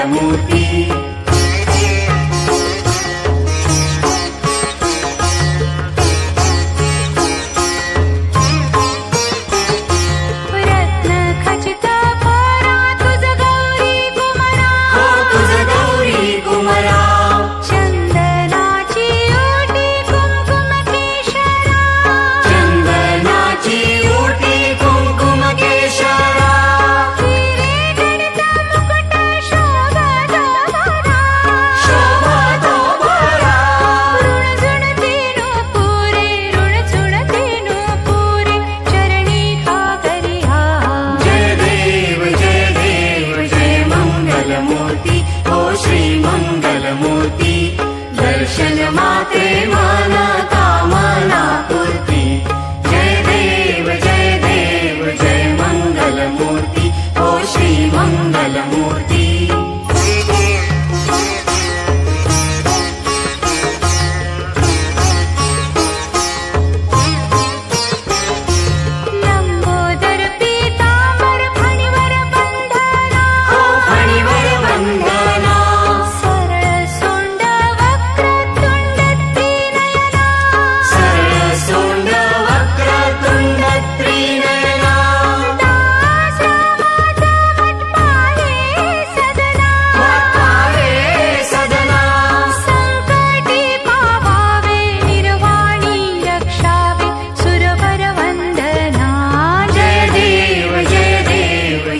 सर्वमङ्गलमूर्ति दर्शन मात्रे मन कामना पूर्ति जय देव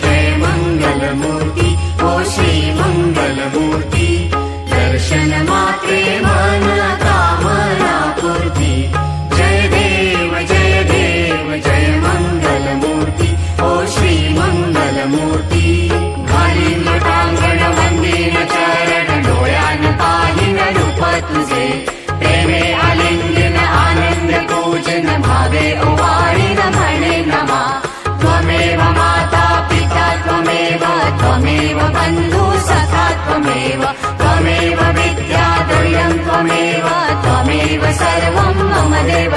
जय मंगलमूर्ति ओ श्री मंगलमूर्ति दर्शन मात्रे मन कामना पूर्ति जय देव जय मंगलमूर्ति ओ श्री मंगलमूर्ति घालीन लोटांगण वंदीन चरण डोळ्यान पाहिन रूप तुझे प्रेमे आलिंगन आनंद पूजन भावे ओवाळीन म्हणे नमा त्वमेव माता पिता त्वमेव बंधु सखा त्वमेव विद्याद्रयं त्वमेव सर्वं मम देव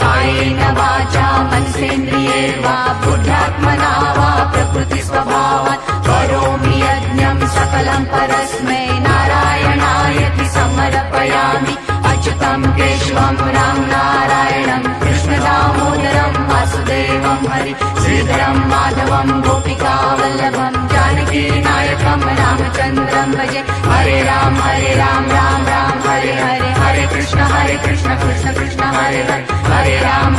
कायेन वाचा मनसेन्द्रिये वा बुद्ध्यात्मना वा प्रकृतिस्वभावात् करोमि यज्ञं सकलं परस्मै नारायणायति समर्पयामि अच्युतं केशवं राम नारायणं कृष्णदामोदरं वासुदेवं हरि श्रीधरं माधवं गोपिकावल्लभं जानकी नायकं रामचन्द्रं भजे हरे राम राम राम हरे हरे हरे कृष्ण कृष्ण कृष्ण हरे हरे हरे राम